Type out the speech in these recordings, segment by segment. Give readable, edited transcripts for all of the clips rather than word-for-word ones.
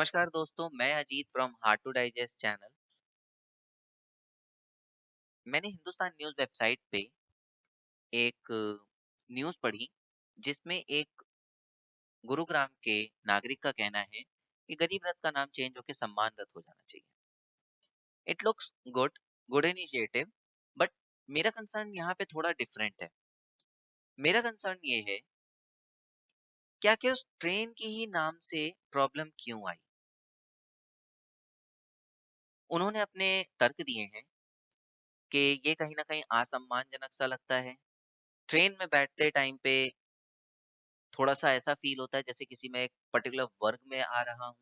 नमस्कार दोस्तों, मैं Ajit from hard to digest channel. मैंने हिंदुस्तान न्यूज़ वेबसाइट पे एक न्यूज़ पढ़ी जिसमें एक गुरुग्राम के नागरिक का कहना है कि गरीब रथ का नाम चेंज होकर सम्मान रथ हो जाना चाहिए। It looks good, good initiative, but मेरा कंसर्न यहाँ पे थोड़ा डिफरेंट है। मेरा कंसर्न ये है, क्या कि उस ट्रेन की ही नाम से प्रॉब्लम क्यों आई। उन्होंने अपने तर्क दिए हैं कि ये कहीं ना कहीं असम्मानजनक सा लगता है। ट्रेन में बैठते टाइम पे थोड़ा-सा ऐसा फ़ील होता है जैसे किसी मैं एक पर्टिकुलर वर्ग में आ रहा हूँ,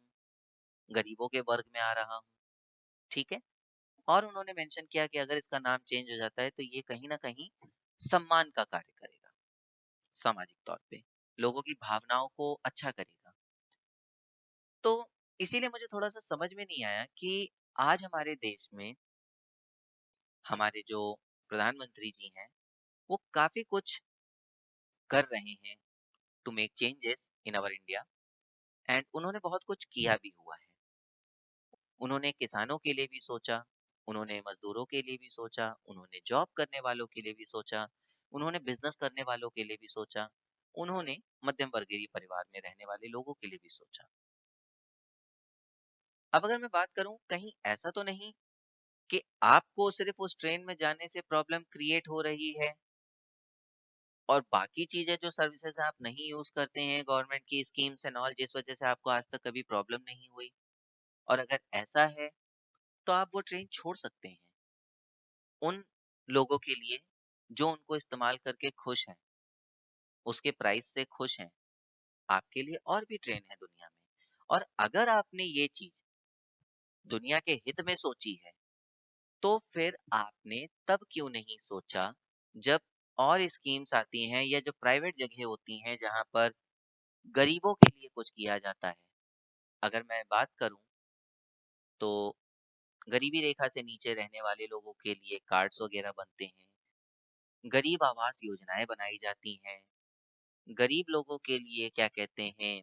गरीबों के वर्ग में आ रहा हूँ, ठीक है? और उन्होंने मेंशन किया कि अगर इसका नाम चेंज हो जाता है तो ये कहीं न कहीं सम्मान का कार्य करेगा, सामाजिक तौर पे, लोगों की भावनाओं को अच्छा करेगा। तो इसीलिए मुझे थोड़ा-सा समझ में नहीं आया कि आज हमारे देश में हमारे जो प्रधानमंत्री जी हैं, वो काफ़ी कुछ कर रहे हैं to make changes in our India, and उन्होंने बहुत कुछ किया भी हुआ है। उन्होंने किसानों के लिए भी सोचा, उन्होंने मजदूरों के लिए भी सोचा, उन्होंने जॉब करने वालों के लिए भी सोचा, उन्होंने बिजनेस करने वालों के लिए भी सोचा, उन्होंने मध्यम वर्गीय परिवार में रहने वाले लोगों के लिए भी सोचा। अब अगर मैं बात करूं, कहीं ऐसा तो नहीं कि आपको सिर्फ उस ट्रेन में जाने से प्रॉब्लम क्रिएट हो रही है और बाकी चीजें जो सर्विसेज आप नहीं यूज करते हैं, गवर्नमेंट की स्कीम्स एंड ऑल, जिस वजह से आपको आज तक कभी प्रॉब्लम नहीं हुई। और अगर ऐसा है तो आप वो ट्रेन छोड़ सकते हैं उन लोगों के लिए जो उनको इस्तेमाल करके खुश हैं, उसके प्राइस से खुश हैं। आपके लिए और भी ट्रेन है दुनिया में। और अगर आपने ये चीज दुनिया के हित में सोची है, तो फिर आपने तब क्यों नहीं सोचा जब और स्कीम्स आती हैं या जो प्राइवेट जगह होती हैं जहां पर गरीबों के लिए कुछ किया जाता है। अगर मैं बात करूं तो गरीबी रेखा से नीचे रहने वाले लोगों के लिए कार्ड्स वगैरह बनते हैं, गरीब आवास योजनाएं बनाई जाती हैं, गरीब लोगों के लिए क्या कहते हैं,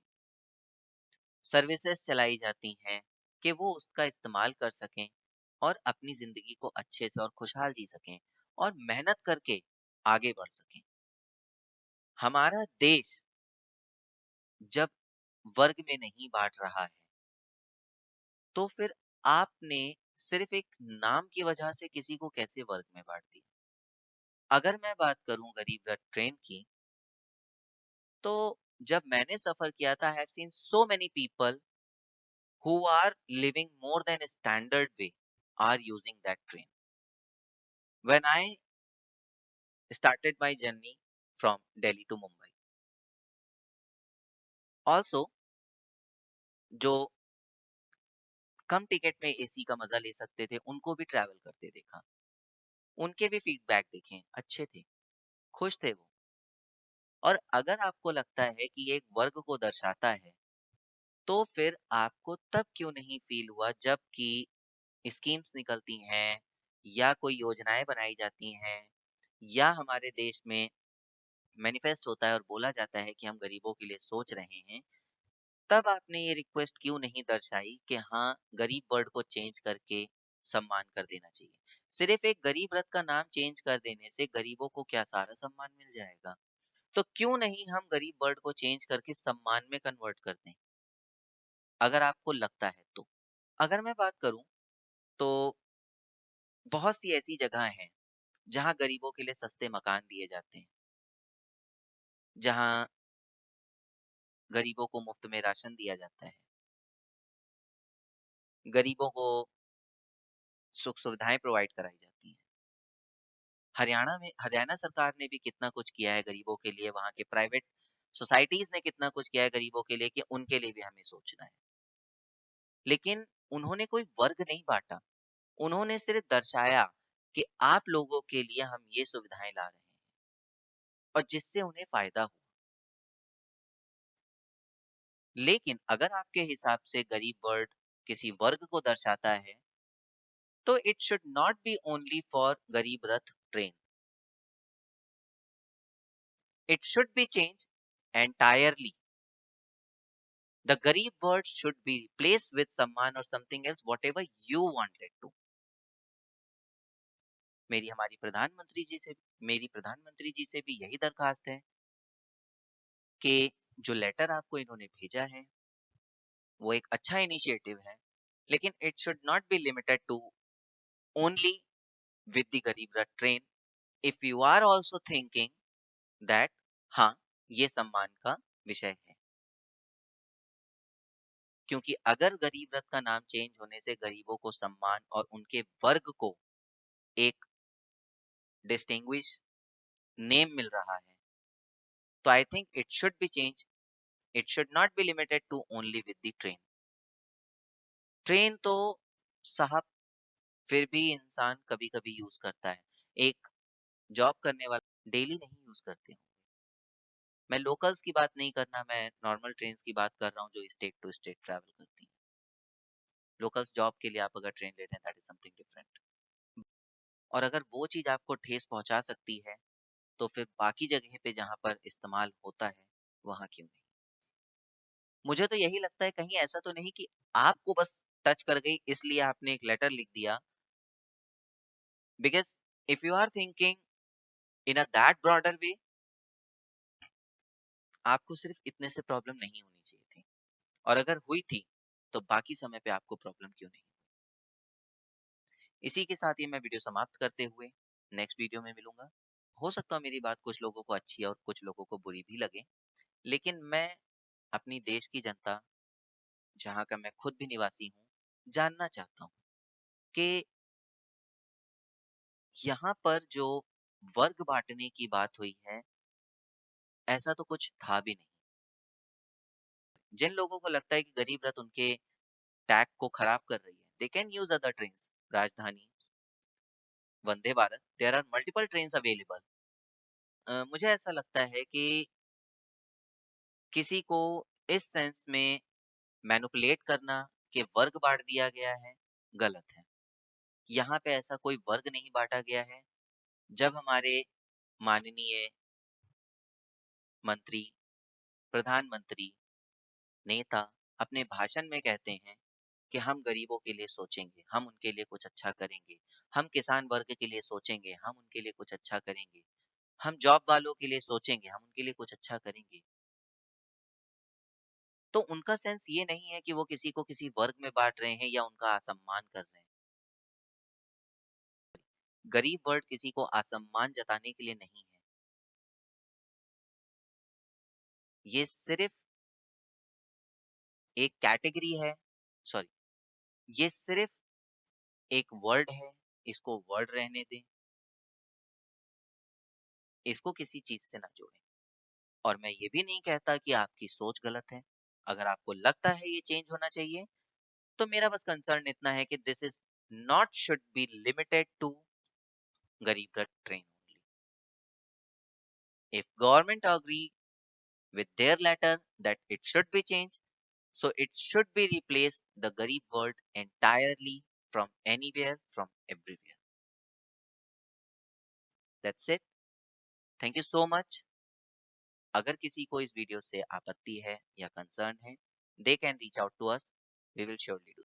सर्विसेज चलाई जाती हैं कि वो उसका इस्तेमाल कर सकें और अपनी जिंदगी को अच्छे से और खुशहाल जी सकें और मेहनत करके आगे बढ़ सकें। हमारा देश जब वर्ग में नहीं बांट रहा है, तो फिर आपने सिर्फ एक नाम की वजह से किसी को कैसे वर्ग में बांट दिया। अगर मैं बात करूं गरीब रथ ट्रेन की, तो जब मैंने सफर किया था, I have seen so many people who are living more than a standard way are using that train. When I started my journey from Delhi to Mumbai, also जो कम टिकट में एसी का मजा ले सकते थे उनको भी ट्रैवल करते देखा, उनके भी फीडबैक देखे, अच्छे थे, खुश थे वो। और अगर आपको लगता है कि ये एक वर्ग को दर्शाता है, तो फिर आपको तब क्यों नहीं फील हुआ जब कि स्कीम्स निकलती हैं या कोई योजनाएं बनाई जाती हैं या हमारे देश में मैनिफेस्ट होता है और बोला जाता है कि हम गरीबों के लिए सोच रहे हैं, तब आपने ये रिक्वेस्ट क्यों नहीं दर्शाई कि हाँ, गरीब वर्ड को चेंज करके सम्मान कर देना चाहिए। सिर्फ एक गरीब रथ का नाम चेंज कर देने से गरीबों को क्या सारा सम्मान मिल जाएगा? तो क्यों नहीं हम गरीब वर्ड को चेंज करके सम्मान में कन्वर्ट कर दें, अगर आपको लगता है तो। अगर मैं बात करूं तो बहुत सी ऐसी जगह हैं जहां गरीबों के लिए सस्ते मकान दिए जाते हैं, जहां गरीबों को मुफ्त में राशन दिया जाता है, गरीबों को सुख सुविधाएं प्रोवाइड कराई जाती हैं। हरियाणा सरकार ने भी कितना कुछ किया है गरीबों के लिए, वहाँ के प्राइवेट सोसाइटीज ने कितना कुछ किया है गरीबों के लिए कि उनके लिए भी हमें सोचना है। लेकिन उन्होंने कोई वर्ग नहीं बांटा, उन्होंने सिर्फ दर्शाया कि आप लोगों के लिए हम ये सुविधाएं ला रहे हैं और जिससे उन्हें फायदा हो। लेकिन अगर आपके हिसाब से गरीब वर्ड किसी वर्ग को दर्शाता है, तो it should not B only for गरीब Rath train, it should be change entirely The Garib word should be replaced with Samman or something else, whatever you want it to. मेरी प्रधानमंत्री जी से भी यही दरखास्त है कि जो लेटर आपको इन्होंने भेजा है वो एक अच्छा इनिशिएटिव है, लेकिन it should not be limited to only with the Garib Rath train. If you are also thinking that हाँ ये सम्मान का विषय है, क्योंकि अगर गरीब रथ का नाम चेंज होने से गरीबों को सम्मान और उनके वर्ग को एक डिस्टिंग्विश नेम मिल रहा है, तो I think it should be change. It should not be limited to only with the train. Train तो साहब फिर भी इंसान कभी कभी यूज करता है. एक जॉब करने वाला डेली नहीं यूज करते हो. मैं लोकल्स की बात नहीं करना, मैं नॉर्मल ट्रेन की बात कर रहा हूँ जो स्टेट टू स्टेट ट्रैवल करती हैं. लोकल्स जॉब के लिए आप अगर ट्रेन लेते हैं दैट इज समथिंग डिफरेंट. और अगर वो चीज आपको ठेस पहुंचा सकती है तो फिर बाकी जगह पे जहाँ पर इस्तेमाल होता है वहां क्यों नहीं. मुझे तो यही लगता है कहीं ऐसा तो नहीं कि आपको बस टच कर गई इसलिए आपने एक लेटर लिख दिया. Because if you are thinking in a that broader way, आपको सिर्फ इतने से प्रॉब्लम नहीं होनी चाहिए थी, और अगर हुई थी तो बाकी समय पे आपको प्रॉब्लम क्यों नहीं. इसी के साथ ही मैं वीडियो समाप्त करते हुए नेक्स्ट वीडियो में मिलूंगा. हो सकता है मेरी बात कुछ लोगों को अच्छी और कुछ लोगों को बुरी भी लगे, लेकिन मैं अपनी देश की जनता, जहाँ का मैं खुद भी निवासी हूँ, जानना चाहता हूँ कि यहाँ पर जो वर्ग बांटने की बात हुई है ऐसा तो कुछ था भी नहीं. जिन लोगों को लगता है कि गरीब रथ उनके टैग को खराब कर रही है, they can use other train. Rajdhani, Vande Bharat, there are multiple train available. मुझे ऐसा लगता है कि किसी को इस सेंस में मैनिपुलेट करना कि वर्ग बांट दिया गया है, गलत है. यहाँ पे ऐसा कोई वर्ग नहीं बांटा गया है. जब हमारे माननीय मंत्री, प्रधानमंत्री, नेता अपने भाषण में कहते हैं कि हम गरीबों के लिए सोचेंगे, हम उनके लिए कुछ अच्छा करेंगे, हम किसान वर्ग के लिए सोचेंगे, हम उनके लिए कुछ अच्छा करेंगे, हम जॉब वालों के लिए सोचेंगे, हम उनके लिए कुछ अच्छा करेंगे, तो उनका सेंस ये नहीं है कि वो किसी को किसी वर्ग में बांट रहे हैं या उनका असम्मान कर रहे हैं. गरीब वर्ड किसी को असम्मान जताने के लिए नहीं है. ये सिर्फ एक कैटेगरी है, सॉरी, ये सिर्फ एक वर्ड है. इसको वर्ड रहने दें, इसको किसी चीज से ना जोड़ें. और मैं ये भी नहीं कहता कि आपकी सोच गलत है. अगर आपको लगता है ये चेंज होना चाहिए, तो मेरा बस कंसर्न इतना है कि this is not should be limited to Garib Rath train only. If government agree with their letter that it should be changed, so it should be replaced the Garib word entirely, from anywhere, from everywhere. That's it. Thank you so much. अगर किसी को इस video से आपत्ति है या concern है, they can reach out to us. We will surely do.